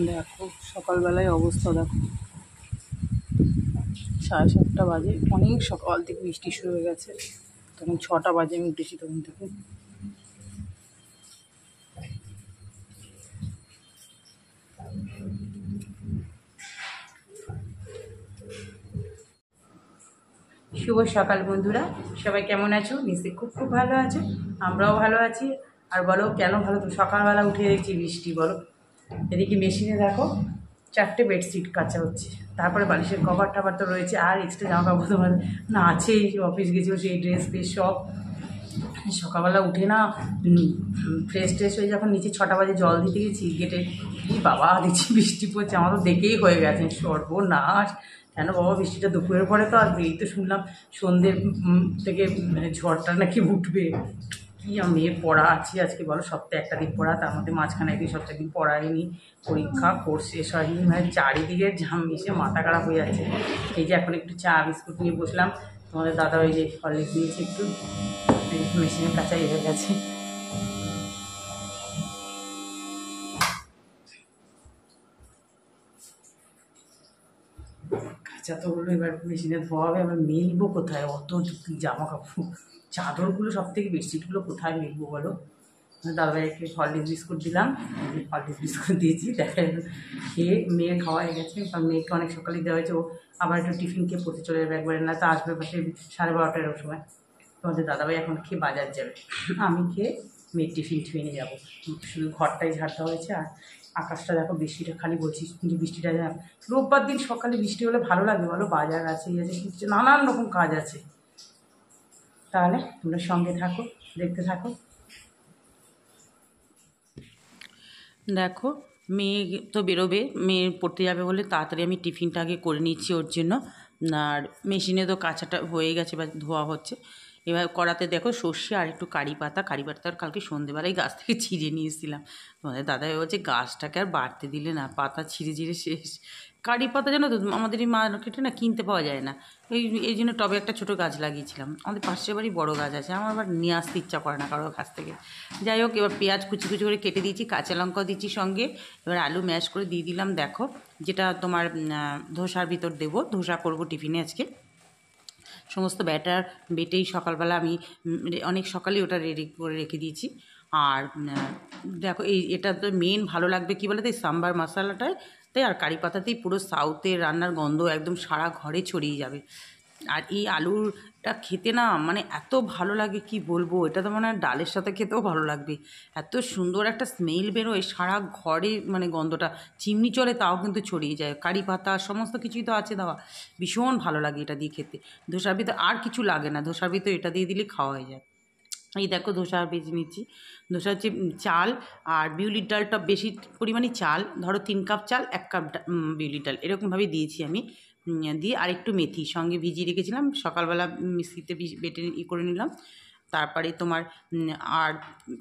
দেখো সকালবেলায় অবস্থা দেখো, 7:30 বাজে, অনেক সকাল থেকে বৃষ্টি শুরু হয়ে গেছে। তখন 6টা বাজে আমি উঠেছি তখন থেকে। শুভ সকাল বন্ধুরা, সবাই কেমন আছো? নিশ্চয়ই খুব খুব ভালো আছো, আমরাও ভালো আছি। আর বলো কেন ভালো? তো সকালবেলা উঠে দেখছি বৃষ্টি। বলো, এদিকে মেশিনে দেখো 4টে বেডশিট কাচা হচ্ছে, তারপরে বালিশের কভার টাভার তো রয়েছে, আর এক্সট্রা জামা কাপড় তোমার না আছেই। অফিস গেছিলো সেই ড্রেস ফ্রেস সব। সকালবেলা উঠে না ফ্রেশ ট্রেশ হয়ে যখন নিচে 6টা বাজে জল দিতে গেছি গেটে, কি বাবা দেখছি বৃষ্টি পড়ছে। আমার তো দেখেই হয়ে গেছে সর্বনাশ। কেন বাবা বৃষ্টিটা দুপুরের পরে তো আসবে, এই তো শুনলাম সন্ধ্যের থেকে ঝড়টা নাকি উঠবে। কি মেয়ের পড়া আছে আজকে বলো, সপ্তাহে একটা দিন পড়া, তার মধ্যে মাঝখানে একদিন সপ্তাহে দিন পড়ায়নি। পরীক্ষা কোর্স শেষ হয়নি, মানে চারিদিকে ঝাম মিশে মাথা খারাপ হয়ে যাচ্ছে। এই যে এখন একটু চা বিস্কুট নিয়ে বসলাম, তোমাদের দাদা ওই যে হরলিক্স দিয়েছে একটু, মেশিনের কাছে এসে গেছে। কাঁচা তো হলো, এবার মেশিনে ধোয়া হবে, এবার মেলবো কোথায় অত জামা কাপড়? চাদরগুলো সব থেকে বেডশিটগুলো কোথায় মেলবো বলো? দাদাভাইকে হরলিক্স বিস্কুট দিলাম, হরলিক্স বিস্কুট দিয়েছি, দেখা গেল খেয়ে মেয়ে খাওয়া হয়ে গেছে। কারণ মেয়েকে অনেক সকালেই দেওয়া হয়েছে, ও আবার একটু টিফিন খেয়ে পড়তে চলে যাবে একবারে, না তা আসবে পাশে 12:30টার সময়। তোমাদের দাদাভাই এখন খেয়ে বাজার যাবে, আমি খেয়ে মেয়ের টিফিন ছুঁয়ে নিয়ে যাবো। শুধু ঘরটাই ঝাড়তে হয়েছে। আর আকাশটা দেখো, বৃষ্টিটা খালি বলছি কিন্তু বৃষ্টিটা রোববার দিন সকালে বৃষ্টি হলে ভালো লাগে বলো? বাজার আছে, এই আছে, নানান রকম কাজ আছে। তাহলে তোমরা সঙ্গে থাকো, দেখতে থাকো। দেখো, মেয়ে তো বেরোবে, মেয়ে পড়তে যাবে বলে তাড়াতাড়ি আমি টিফিনটা আগে করে নিচ্ছি ওর জন্য। আর মেশিনে তো কাঁচাটা হয়ে গেছে বা ধোয়া হচ্ছে। এবার কড়াতে দেখো সর্ষে আর একটু কারি পাতার কালকে সন্ধেবেলায় গাছ থেকে ছিঁড়ে নিয়ে এসেছিলাম। তোমাদের দাদাই বলছে গাছটাকে আর বাড়তে দিলে না, পাতা ছিঁড়ে ছিঁড়ে শেষ। কারি পাতা জানো তো আমাদের এই মার্কেটে না কিনতে পাওয়া যায় না। এই জন্য টবে একটা ছোটো গাছ লাগিয়েছিলাম। আমাদের পাশের বাড়ি বড়ো গাছ আছে, আমার আবার নিয়ে আসতে ইচ্ছা করে না কারোর কাছ থেকে। যাই হোক, এবার পেঁয়াজ কুচি কুচি করে কেটে দিয়েছি, কাঁচা লঙ্কাও দিচ্ছি সঙ্গে। এবার আলু ম্যাশ করে দিয়ে দিলাম দেখো, যেটা তোমার ধোসার ভিতর দেবো, ধোসা করবো টিফিনে আজকে। সমস্ত ব্যাটার বেটেই সকালবেলা আমি অনেক সকালেই ওটা রেডি করে রেখে দিয়েছি। আর দেখো এটা তো মেন ভালো লাগবে কী বলে তো, এই সাম্বার মশলাটায় তাই, আর কারি পাতাতেই পুরো সাউথের রান্নার গন্ধ একদম সারা ঘরে ছড়িয়ে যাবে। আর এই আলুটা খেতে না মানে এত ভালো লাগে কি বলবো, এটা তো মানে ডালের সাথে খেতেও ভালো লাগবে। এত সুন্দর একটা স্মেল বেরোয় সারা ঘরে, মানে গন্ধটা চিমনি চলে তাও কিন্তু ছড়িয়ে যায়। কারি পাতা সমস্ত কিছুই তো আছে দেওয়া, ভীষণ ভালো লাগে এটা দিয়ে খেতে। ধোসার ভিতরে আর কিছু লাগে না, ধোসার ভিতরে এটা দিয়ে দিলে খাওয়া হয়ে যায়। এই দেখো ধোসা ভেজে নিচ্ছি। ধোসা হচ্ছে চাল আর বিউলির ডালটা বেশি পরিমাণে, চাল ধরো 3 কাপ চাল 1 কাপ বিউলির ডাল এরকমভাবেই দিয়েছি আমি। দিয়ে আর একটু মেথি সঙ্গে ভিজিয়ে রেখেছিলাম, সকালবেলা মিক্সিতে বেটে করে নিলাম। তারপরে তোমার আর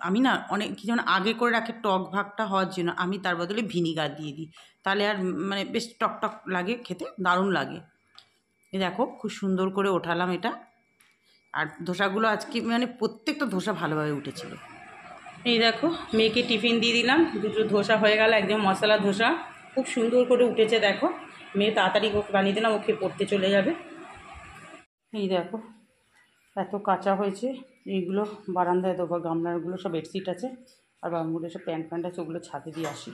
আমি না অনেক কি যেমন আগে করে রাখি টক ভাগটা হওয়ার জন্য, আমি তার বদলে ভিনিগার দিয়ে দিই, তাহলে আর মানে বেশ টক টক লাগে, খেতে দারুণ লাগে। এই দেখো খুব সুন্দর করে ওঠালাম এটা। আর ধোসাগুলো আজকে মানে প্রত্যেকটা ধোসা ভালোভাবে উঠেছিল। এই দেখো মেয়েকে টিফিন দিয়ে দিলাম, দুটো ধোসা হয়ে গেল, একদম মশলা ধোসা, খুব সুন্দর করে উঠেছে দেখো। মেয়ে তাড়াতাড়ি ওকে বানিয়ে দিলাম, ওকে পড়তে চলে যাবে। এই দেখো এত কাঁচা হয়েছে, এইগুলো বারান্দায় দেবো, গামলাগুলো সব বেডশিট আছে আর বারান্দাগুলো সব প্যান্ট আছে, ওগুলো ছাদে দিয়ে আসি।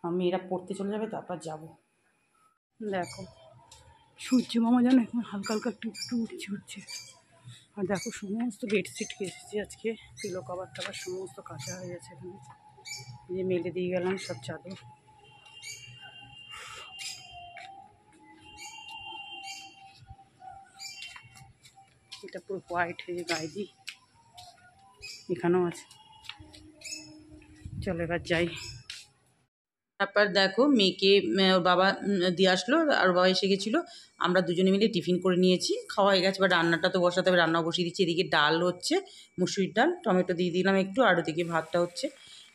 আমি এরা পড়তে চলে যাবে তারপর যাব। দেখো সূর্য মামা যেন এখন হালকা হালকা একটু একটু উঠছে। আর দেখো সমস্ত বেডশিট কেসেছি আজকে, পিলো কভার টাভার সমস্ত কাঁচা হয়ে গেছে এখানে, যে মেলে দিয়ে গেলাম সব চাদর। এটা পুরো হোয়াইট হয়ে গায়ে দিই, এখানেও আছে। চলো এবার যাই। তারপর দেখো মেয়েকে ওর বাবা দিয়ে আসলো, আর ওর বাবা এসে গেছিলো, আমরা দুজনে মিলে টিফিন করে নিয়েছি, খাওয়া হয়ে গেছে। বা রান্নাটা তো বসাতে হবে, রান্নাও বসিয়ে দিচ্ছি। এদিকে ডাল হচ্ছে, মুসুরির ডাল, টমেটো দিয়ে দিলাম একটু, আর ওদিকে ভাতটা হচ্ছে।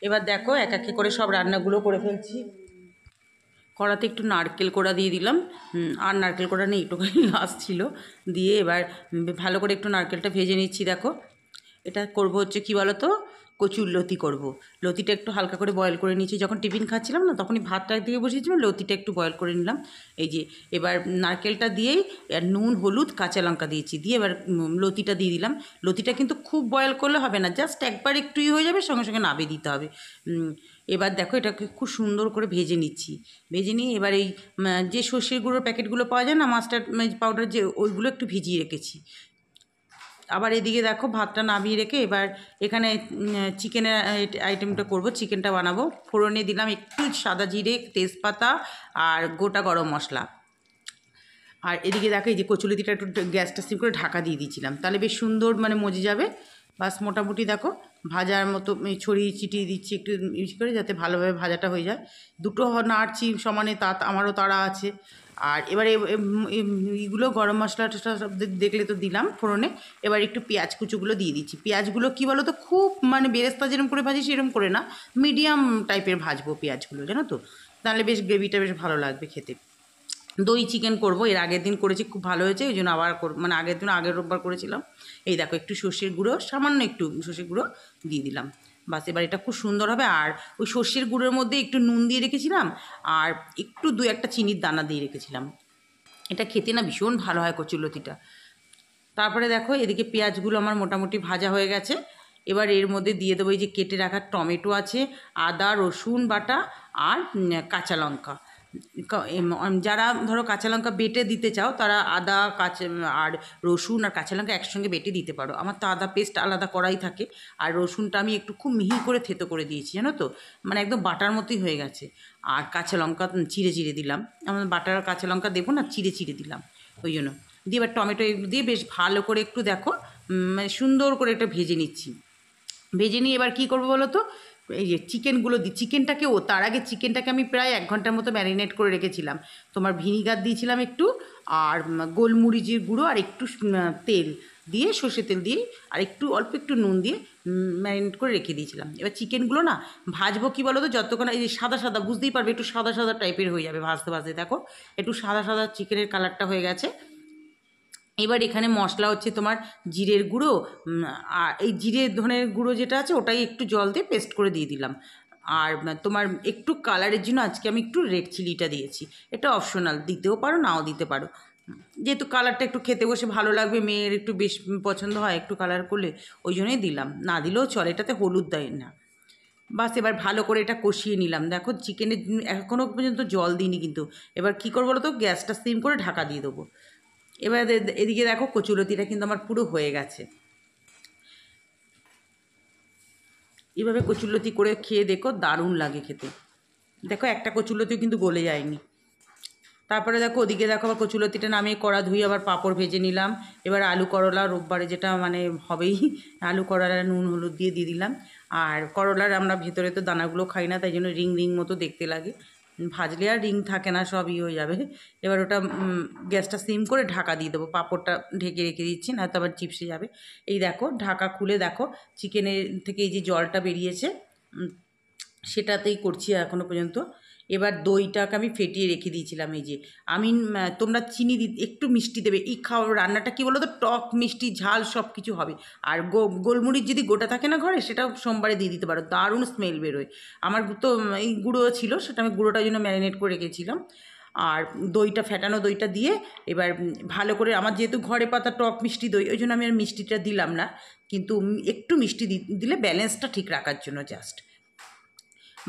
এবার দেখো এক একে করে সব রান্নাগুলো করে ফেলছি। কড়াতে একটু নারকেল কোড়া দিয়ে দিলাম, আর নারকেল কোড়া নেই, একটুখানি লাস্ট ছিল, দিয়ে এবার ভালো করে একটু নারকেলটা ভেজে নিচ্ছি। দেখো এটা করব হচ্ছে কি বলো তো, কচুর লতি করব। লতিটা একটু হালকা করে বয়েল করে নিয়েছি, যখন টিফিন খাচ্ছিলাম না তখনই ভাতটা দিয়ে বসিয়েছিলাম, লতিটা একটু বয়েল করে নিলাম। এই যে এবার নারকেলটা দিয়েই নুন হলুদ কাঁচা লঙ্কা দিয়েছি, দিয়ে এবার লতিটা দিয়ে দিলাম। লতিটা কিন্তু খুব বয়েল করলে হবে না, জাস্ট একবার একটুই হয়ে যাবে, সঙ্গে সঙ্গে নামিয়ে দিতে হবে। এবার দেখো এটাকে খুব সুন্দর করে ভেজে নিচ্ছি। ভেজে নিয়ে এবার এই যে সর্ষের গুঁড়োর প্যাকেটগুলো পাওয়া যায় না, মাস্টার্ড পাউডার, যে ওইগুলো একটু ভিজিয়ে রেখেছি। আবার এদিকে দেখো ভাতটা নামিয়ে রেখে এবার এখানে চিকেনের আইটেমটা করব, চিকেনটা বানাবো। ফোড়নে দিলাম একটু সাদা জিরে, তেজপাতা আর গোটা গরম মশলা। আর এদিকে দেখো এই যে কচুলতিটা একটু গ্যাসটা সিম করে ঢাকা দিয়ে দিয়েছিলাম, তাহলে বেশ সুন্দর মানে মজে যাবে। বাস মোটামুটি দেখো ভাজার মতো ছড়িয়ে ছিটিয়ে দিচ্ছি একটু ইউজ করে, যাতে ভালোভাবে ভাজাটা হয়ে যায়। দুটো নাড়ছি সমানে, আমারও তাড়া আছে। আর এবারে এইগুলো গরম মশলাটা সব দেখলে তো দিলাম ফোড়নে। এবার একটু পেঁয়াজ কুচুগুলো দিয়ে দিচ্ছি। পেঁয়াজগুলো কী বলো তো, খুব মানে বেরেস্তা যেরকম করে ভাজি সেরকম করে না, মিডিয়াম টাইপের ভাজবো পেঁয়াজগুলো, জানো তো, তাহলে বেশ গ্রেভিটা বেশ ভালো লাগবে খেতে। দই চিকেন করব, এর আগের দিন করেছি, খুব ভালো হয়েছে, ওই জন্য আবার মানে আগের রোববার করেছিলাম। এই দেখো একটু সর্ষের গুঁড়ো, সামান্য একটু সর্ষের গুঁড়ো দিয়ে দিলাম। বাস এবার এটা খুব সুন্দর হবে। আর ওই সর্ষের গুঁড়োর মধ্যে একটু নুন দিয়ে রেখেছিলাম, আর একটু 2-1টা চিনির দানা দিয়ে রেখেছিলাম। এটা খেতে না ভীষণ ভালো হয় কচুলতিটা। তারপরে দেখো এদিকে পেঁয়াজগুলো আমার মোটামুটি ভাজা হয়ে গেছে। এবার এর মধ্যে দিয়ে দেবো এই যে কেটে রাখা টমেটো আছে, আদা রসুন বাটা আর কাঁচা লঙ্কা। যারা ধরো কাঁচা লঙ্কা বেটে দিতে চাও তারা আদা আর রসুন আর কাঁচা লঙ্কা একসঙ্গে বেটে দিতে পারো। আমার তো আদা পেস্ট আলাদা করাই থাকে, আর রসুনটা আমি একটু খুব মিহি করে থেতো করে দিয়েছি, জানো তো, মানে একদম বাটার মতোই হয়ে গেছে। আর কাঁচা লঙ্কা চিড়ে চিড়ে দিলাম, আমার বাটার কাঁচা লঙ্কা দেবো না, চিড়ে চিড়ে দিলাম ওই জন্য। দিয়ে এবার টমেটো দিয়ে বেশ ভালো করে একটু দেখো মানে সুন্দর করে একটা ভেজে নিচ্ছি। ভেজে নিয়ে এবার কী করবো বলো তো, এই যে চিকেনগুলো দিই। তার আগে চিকেনটাকে আমি প্রায় 1 ঘন্টার মতো ম্যারিনেট করে রেখেছিলাম। তোমার ভিনিগার দিয়েছিলাম একটু, আর গোলমরিচের গুঁড়ো আর একটু তেল দিয়ে, সর্ষে তেল দিয়ে, আর অল্প একটু নুন দিয়ে ম্যারিনেট করে রেখে দিয়েছিলাম। এবার চিকেনগুলো না ভাজবো কী বলো তো, যতক্ষণ এই যে সাদা সাদা, বুঝতেই পারবে একটু সাদা সাদা টাইপের হয়ে যাবে ভাজতে ভাজতে। দেখো একটু সাদা সাদা চিকেনের কালারটা হয়ে গেছে। এবার এখানে মশলা হচ্ছে তোমার জিরের গুঁড়ো, আর এই জিরে ধনের গুঁড়ো যেটা আছে ওটাই একটু জল দিয়ে পেস্ট করে দিয়ে দিলাম। আর তোমার একটু কালারের জন্য আজকে আমি একটু রেড চিলিটা দিয়েছি, এটা অপশনাল, দিতেও পারো নাও দিতে পারো, যেহেতু কালারটা একটু খেতে বসে ভালো লাগবে, মেয়ের একটু বেশ পছন্দ হয় একটু কালার করলে, ওই জন্যই দিলাম, না দিলেও চলে, এটাতে হলুদ দেয় না। বাস এবার ভালো করে এটা কষিয়ে নিলাম। দেখো চিকেনের এখনও পর্যন্ত জল দিইনি কিন্তু। এবার কী করবো বলো তো, গ্যাসটা সিম করে ঢাকা দিয়ে দেবো। এবার এদিকে দেখো কচুলতিটা কিন্তু আমার পুরো হয়ে গেছে। এইভাবে কচুলতি করে খেয়ে দেখো, দারুণ লাগে খেতে। দেখো একটা কচুলতিও কিন্তু গলে যায়নি। তারপরে দেখো ওদিকে দেখো আবার কচুলতিটা নামিয়ে কড়া ধুয়ে আবার পাঁপড় ভেজে নিলাম। এবার আলু করলা রোববারে যেটা মানে হবেই, আলু করলা নুন হলুদ দিয়ে দিলাম। আর করলার আমরা ভেতরে তো দানাগুলো খাই না, তাই জন্য রিং রিং মতো দেখতে লাগে, ভাজলে আর রিং থাকে না, সব হয়ে যাবে। এবার ওটা গ্যাসটা সিম করে ঢাকা দিয়ে দেবো, পাঁপড়টা ঢেকে রেখে দিচ্ছি, না তো আবার চিপসে যাবে। এই দেখো ঢাকা খুলে দেখো চিকেনের থেকে এই যে জলটা বেরিয়েছে, সেটাতেই করছি এখনও পর্যন্ত। এবার দইটাকে আমি ফেটিয়ে রেখে দিয়েছিলাম, এই যে আমি তোমরা চিনি একটু মিষ্টি দেবে, এই রান্নাটা কী বলো তো, টক মিষ্টি ঝাল সব কিছু হবে। আর গোলমরিচ যদি গোটা থাকে না ঘরে, সেটাও সোমবারে দিয়ে দিতে পারো, দারুণ স্মেল বেরোয়। আমার তো এই গুঁড়ো ছিল, সেটা আমি গুঁড়োটার জন্য ম্যারিনেট করে রেখেছিলাম। আর দইটা ফেটানো দইটা দিয়ে এবার ভালো করে, আমার যেহেতু ঘরে পাতা টক মিষ্টি দই, ওই জন্য আমি আর মিষ্টিটা দিলাম না, কিন্তু একটু মিষ্টি দিলে ব্যালেন্সটা ঠিক রাখার জন্য জাস্ট।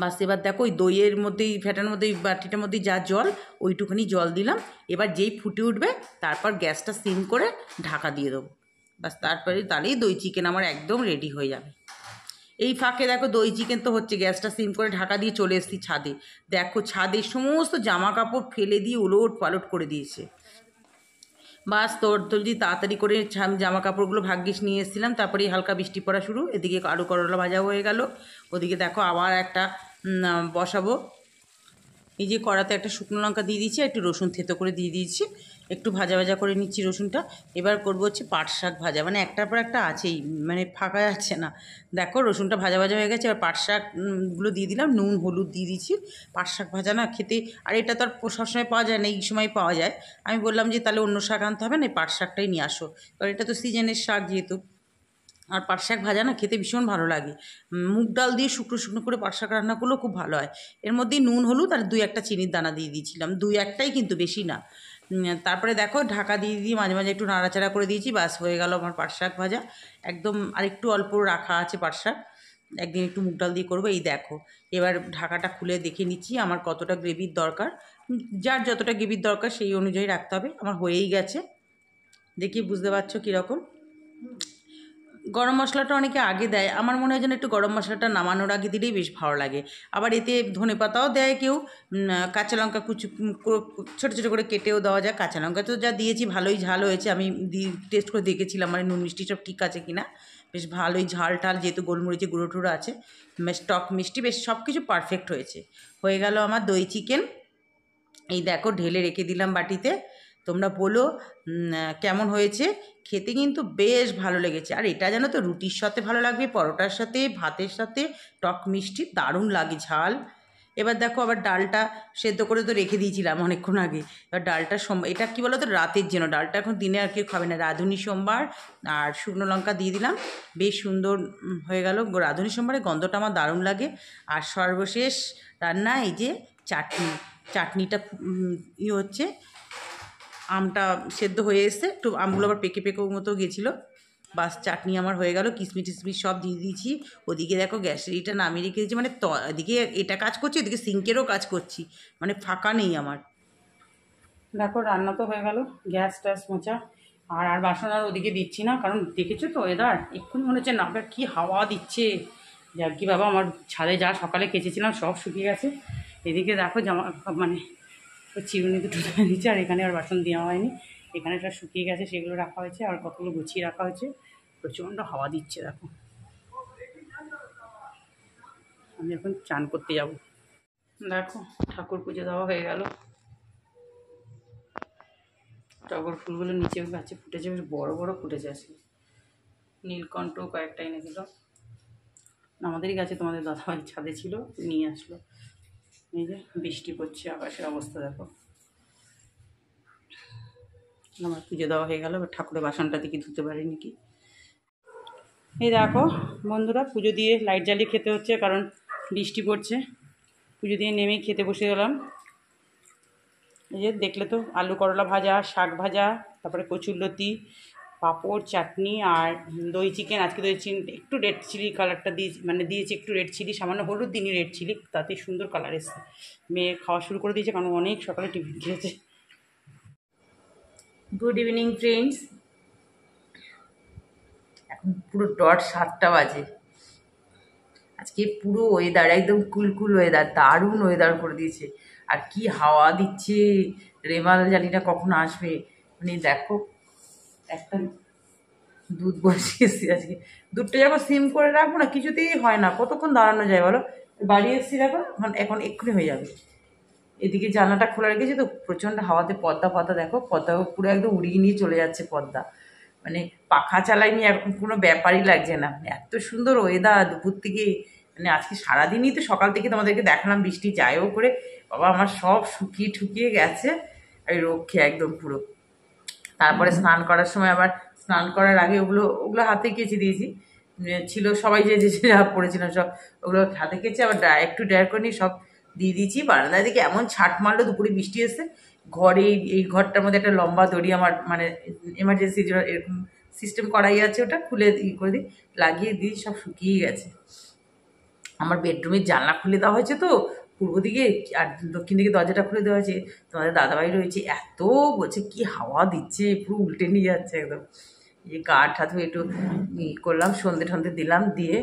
বাস এবার দেখো ওই দইয়ের মধ্যেই, ফ্যাটানোর মধ্যে, বাটিটার মধ্যেই যা জল, ওইটুখানি জল দিলাম। এবার যেই ফুটে উঠবে তারপর গ্যাসটা সিম করে ঢাকা দিয়ে দেবো। বাস তাহলেই দই চিকেন আমার একদম রেডি হয়ে যাবে। এই ফাঁকে দেখো দই চিকেন তো হচ্ছে, গ্যাসটা সিম করে ঢাকা দিয়ে চলে এসেছি ছাদে। দেখো ছাদে সমস্ত জামা কাপড় ফেলে দিয়ে ওলট পালট করে দিয়েছে। বাস তোর যদি তাড়াতাড়ি করে জামা কাপড়গুলো ভাগ্যিস নিয়ে এসেছিলাম, তারপরেই হালকা বৃষ্টি পড়া শুরু। এদিকে আলু করলা ভাজা হয়ে গেল, ওদিকে দেখো আবার একটা বসাবো। এই যে কড়াতে একটা শুকনো লঙ্কা দিয়ে দিয়েছি, একটু রসুন থেতো করে দিয়ে দিয়েছি, একটু ভাজা ভাজা করে নিচ্ছি রসুনটা। এবার করবো হচ্ছে পাট শাক ভাজা, মানে একটার পর একটা আছেই, মানে ফাঁকা যাচ্ছে না। দেখো রসুনটা ভাজা ভাজা হয়ে গেছে, এবার পাট শাকগুলো দিয়ে দিলাম, নুন হলুদ দিয়ে দিচ্ছি। পাট শাক ভাজা না খেতে, আর এটা তো আর সবসময় পাওয়া যায় না, এই সময় পাওয়া যায়। আমি বললাম যে তাহলে অন্য শাক আনতে হবে না, এই পাট শাকটাই নিয়ে আসো, কারণ এটা তো সিজনের শাক যেহেতু। আর পাট শাক ভাজা না খেতে ভীষণ ভালো লাগে। মুগ ডাল দিয়ে শুকনো শুকনো করে পাট শাক রান্না করলেও খুব ভালো হয়। এর মধ্যেই নুন হলুদ আর 2-1টা চিনির দানা দিয়ে দিয়েছিলাম, 2-1টাই কিন্তু, বেশি না। তারপরে দেখো ঢাকা দিয়ে দিয়ে মাঝে মাঝে একটু নাড়াচাড়া করে দিয়েছি, বাস হয়ে গেল আমার পাট শাক ভাজা একদম। আর একটু অল্প রাখা আছে পাট শাক, একদিন একটু মুগ ডাল দিয়ে করবো। এই দেখো, এবার ঢাকাটা খুলে দেখে নিচ্ছি আমার কতটা গ্রেভির দরকার। যার যতটা গ্রেভির দরকার সেই অনুযায়ী রাখতে হবে। আমার হয়েই গেছে, দেখি বুঝতে পারছো কীরকম। গরম মশলাটা অনেকে আগে দেয়, আমার মনে হয় যেন একটু গরম মশলাটা নামানোর আগে দিলেই বেশ ভালো লাগে। আবার এতে ধনেপাতাও দেয় কেউ, কাঁচা লঙ্কা কুচি ছোটো ছোটো করে কেটেও দেওয়া যায়। কাঁচা লঙ্কা তো যা দিয়েছি ভালোই ঝাল হয়েছে, আমি টেস্ট করে দেখেছিলাম মানে নুন মিষ্টি সব ঠিক আছে কিনা। বেশ ভালোই ঝাল টাল, যেহেতু গোলমরিচে গুঁড়ো টুড়ো আছে, বেশ টক মিষ্টি বেশ সব কিছু পারফেক্ট হয়েছে। হয়ে গেল আমার দই চিকেন। এই দেখো ঢেলে রেখে দিলাম বাটিতে। তোমরা বলো কেমন হয়েছে। খেতে কিন্তু বেশ ভালো লেগেছে। আর এটা জানো তো রুটির সাথে ভালো লাগবে, পরোটার সাথে, ভাতের সাথে, টক মিষ্টি দারুণ লাগে ঝাল। এবার দেখো আবার ডালটা সেদ্ধ করে তো রেখে দিয়েছিলাম অনেকক্ষণ আগে। এবার ডালটা এটা কী বলো তো, রাতের জন্য। ডালটা এখন দিনে আর কেউ খাবে না, রাঁধুনি সোমবার। আর শুকনো লঙ্কা দিয়ে দিলাম, বেশ সুন্দর হয়ে গেল। রাঁধুনি সোমবারের গন্ধটা আমার দারুণ লাগে। আর সর্বশেষ রান্না এই যে চাটনিটা হচ্ছে, আমটা সেদ্ধ হয়ে এসছে, একটু আমগুলো আবার পেকে পেকে মতো গেছিলো। বাস চাটনি আমার হয়ে গেল। কিশমিশ টিশমিশ সব দিয়ে দিয়েছি। ওদিকে দেখো গ্যাসের এটা নামিয়ে রেখে দিয়েছি, মানে এদিকে এটা কাজ করছি, এদিকে সিঙ্কেরও কাজ করছি, মানে ফাঁকা নেই আমার। দেখো রান্না তো হয়ে গেল, গ্যাস ট্যাস মোছা। আর বাসন আর ওদিকে দিচ্ছি না, কারণ দেখেছো তো ওয়েদার, এক্ষুনি মনে হচ্ছে নামটা কী হাওয়া দিচ্ছে। যাক কি বাবা, আমার ছাদে যা সকালে কেচেছিলাম সব শুকিয়ে গেছে। এদিকে দেখো জামা মানে চিরুনি দুটো ধুয়ে দিচ্ছে, আর এখানে আর বাসন দেওয়া হয়নি। এখানে সব শুকিয়ে গেছে, সেগুলো রাখা হয়েছে, আর কতগুলো গুছিয়ে রাখা হয়েছে। প্রচণ্ড হাওয়া দিচ্ছে দেখো। আমি এখন চান করতে যাব। দেখো ঠাকুর পুজো দেওয়া হয়ে গেল। টগর ফুলগুলো নিচে গাছে ফুটেছে, বেশ বড়ো বড়ো ফুটেছে আজকে। নীলকণ্ঠ কয়েকটা এনে দিল, আমাদেরই গাছে, তোমাদের দাদাভাই ছাদে ছিল নিয়ে আসলো। এই যে বৃষ্টি পড়ছে, আকাশের অবস্থা দেখো। আমার পুজো দেওয়া হয়ে গেল, এবার ঠাকুরের বাসনটা দিকে ধুতে পারি নাকি। এই দেখো বন্ধুরা, পুজো দিয়ে লাইট জ্বালিয়ে খেতে হচ্ছে, কারণ বৃষ্টি পড়ছে। পুজো দিয়ে নেমেই খেতে বসে গেলাম। এই যে দেখলে তো, আলু করলা ভাজা, শাক ভাজা, তারপরে কচুরলতি, পাঁপড়, চাটনি, আর দই চিকেন। আজকে দই চিকেন একটু রেড চিলি কালারটা দিয়েছি একটু রেড চিলি, সামান্য হলুদ দিনই রেড চিলি, তাতে সুন্দর কালার এসছে। মেয়ে খাওয়া শুরু করে দিয়েছে, কারণ অনেক সকালে টিফিন খেয়েছে। গুড ইভিনিং ফ্রেন্ডস, এখন পুরো ডট 7টা বাজে। আজকে পুরো ওয়েদার একদম কুলকুল ওয়েদার, দারুণ ওয়েদার করে দিয়েছে। আর কি হাওয়া দিচ্ছে, রেমাল জানি না কখন আসবে। মানে দেখো, একটা দুধ বসিয়েছি আজকে, দুধটা যখন সিম করে রাখবো না কিছুতেই হয় না, কতক্ষণ দাঁড়ানো যায় বলো। বাড়ি এসেছি দেখো, এখন এক্ষুনি হয়ে যাবে। এদিকে জানলাটা খোলা রেখেছি তো, প্রচণ্ড হাওয়াতে পদ্মা পাতা দেখো, পদ্মা পুরো একদম উড়িয়ে নিয়ে চলে যাচ্ছে পদ্মা। মানে পাখা চালাইনি, এখন কোনো ব্যাপারই লাগছে না, এত সুন্দর ওয়েদার দুপুর থেকে। মানে আজকে সারাদিনই তো, সকাল থেকে তোমাদেরকে দেখালাম বৃষ্টি যায়ও করে, বাবা আমার সব শুকিয়ে ঠুকিয়ে গেছে, আমি রক্ষে একদম পুরো। তারপরে স্নান করার সময় আবার, স্নান করার আগে ওগুলো হাতে কেচে দিয়েছি। ছিল সবাই যে যা পড়েছিলাম সব, ওগুলো হাতে কেচে আবার একটু ড্রাই করে নিয়ে সব দিয়ে দিয়েছি। বারান্দার দিকে এমন ছাট মারলো, দুপুরে বৃষ্টি এসে ঘরে, এই ঘরটার মধ্যে একটা লম্বা দড়ি আমার মানে এমার্জেন্সি এরকম সিস্টেম করাই আছে, ওটা খুলে করে দিই, লাগিয়ে দিই, সব শুকিয়ে গেছে। আমার বেডরুমের জানলা খুলে দেওয়া হয়েছে তো পূর্ব দিকে, আর দক্ষিণ দিকে দরজাটা খুলে দেওয়া হয়েছে। তোমাদের দাদাভাই রয়েছে, এত বলছে কি হাওয়া দিচ্ছে, পুরো উল্টে নিয়ে যাচ্ছে একদম। এই গা ঠা ধুয়ে একটু করলাম, সন্ধে ঠন্ধে দিলাম, দিয়ে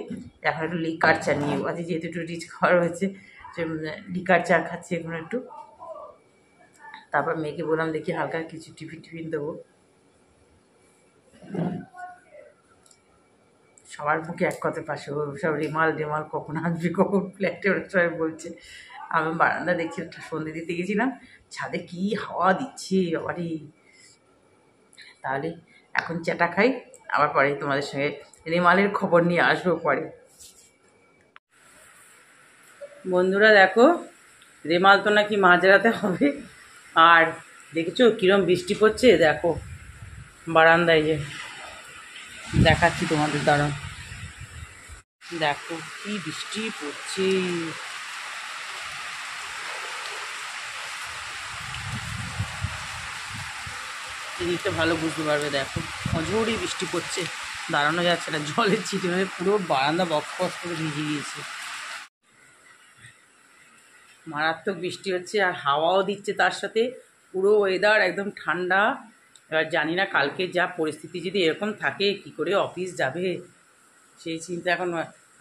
এখন একটু লিকার চা নিয়ে, আজ যেহেতু একটু রিচ খাওয়া হয়েছে, লিকার চা খাচ্ছি এখন একটু। তারপর মেয়েকে বললাম দেখি হালকা কিছু টিফিন দেবো। সবার মুখে এক কথা পাশে, সব রেমাল কখন আসবি, কখন ফ্ল্যাটে, ওরা সবাই বলছে। আমি বারান্দা দেখছি, সন্ধে দিতে গেছিলাম, ছাদে কি হাওয়া দিচ্ছে বাবারি। তাহলে এখন চাটা খাই, আবার পরে তোমাদের সঙ্গে রেমালের খবর নিয়ে আসবো পরে। বন্ধুরা দেখো, রেমাল তো নাকি মাঝরাতে হবে, আর দেখেছো কিরম বৃষ্টি পড়ছে দেখো বারান্দায়, যে দেখাচ্ছি তোমাদের দ্বারা। দেখো কি বৃষ্টি পড়ছে, জিনিসটা ভালো বুঝতে পারবে। দেখো অঝোরই বৃষ্টি পড়ছে, দাঁড়ানো যাচ্ছে না, জলের ছিটে মানে পুরো বারান্দা বক্স বক্স করে ভিজে গিয়েছে। মারাত্মক বৃষ্টি হচ্ছে আর হাওয়াও দিচ্ছে তার সাথে, পুরো ওয়েদার একদম ঠান্ডা। এবার জানি না কালকে যা পরিস্থিতি যদি এরকম থাকে কি করে অফিস যাবে সেই চিন্তা এখন।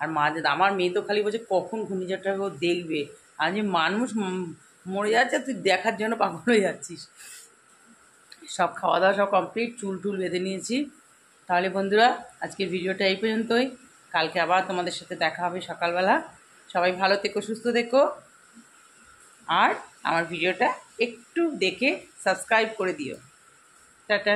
আর আমার মেয়ে তো খালি বলছে কখন ঘূর্ণিঝড়টা ও দেখবে। আর যে মানুষ মরে যাচ্ছে, তুই দেখার জন্য পাগল হয়ে যাচ্ছিস। সব খাওয়া দাওয়া সব কমপ্লিট, চুল টুল বেঁধে নিয়েছি। তাহলে বন্ধুরা আজকের ভিডিওটা এই পর্যন্তই। কালকে আবার তোমাদের সাথে দেখা হবে সকালবেলা। সবাই ভালো থেকো, সুস্থ থেকো। আর আমার ভিডিওটা একটু দেখে সাবস্ক্রাইব করে দিও। টাটা।